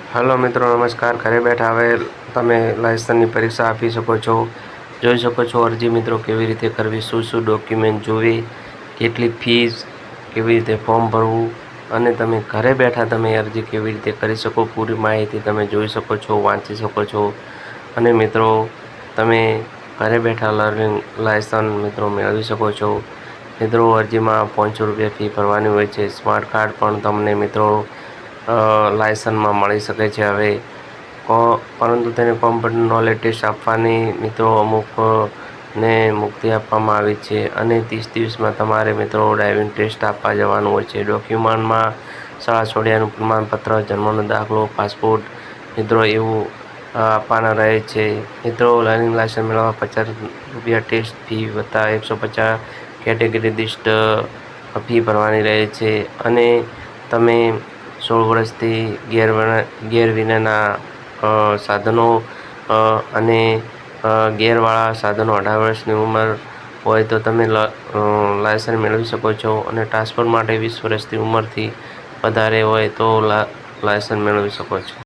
Hello मित्रों नमस्कार। घरे बैठा हवे तमे लाइसेंस की परीक्षा आपी सको छो। જોઈ શકો છો અરજી મિત્રો કેવી રીતે કરવી, શું ડોક્યુમેન્ટ જોવે, કેટલી ફીસ, કેવી રીતે ફોર્મ ભરવું અને તમે ઘરે બેઠા તમે અરજી કેવી રીતે કરી શકો, પૂરી માહિતી તમે જોઈ શકો છો, વાંચી શકો છો। અને મિત્રો તમે ઘરે બેઠા લર્નિંગ લાયસન્સ મિત્રો મેળવી શકો છો। મિત્રો અરજીમાં 500 રૂપિયા ફી ભરવાની હોય છે। સ્માર્ટ કાર્ડ પણ તમને મિત્રો લાયસન્સમાં મળી શકે છે હવે, પરંતુ તેને કોમ્પ્યુટર નોલેજ ટેસ્ટ આપવાની મિત્રો અમુક ને મુક્તિ આપવામાં આવી છે અને 30 દિવસમાં તમારે મિત્રો ડ્રાઇવિંગ ટેસ્ટ આપવા જવાનું હોય છે। ડોક્યુમેન્ટમાં શાળા છોડ્યાનું પ્રમાણપત્ર, જન્મનો દાખલો, પાસપોર્ટ મિત્રો એવું આપવાના રહે છે। મિત્રો લર્નિંગ લાયસન્સ મેળવવા 50 રૂપિયા ટેસ્ટ ફી વત્તા 150 કેટેગરી દીઠ ફી ભરવાની રહે છે અને તમે 16 વર્ષથી ગેર વિનાના સાધનો અને ગેરવાળા સાધનો 18 વર્ષની ઉંમર હોય તો તમે લાયસન્સ મેળવી શકો છો અને ટ્રાન્સફર માટે 20 વર્ષની ઉંમરથી વધારે હોય તો લાયસન્સ મેળવી શકો છો।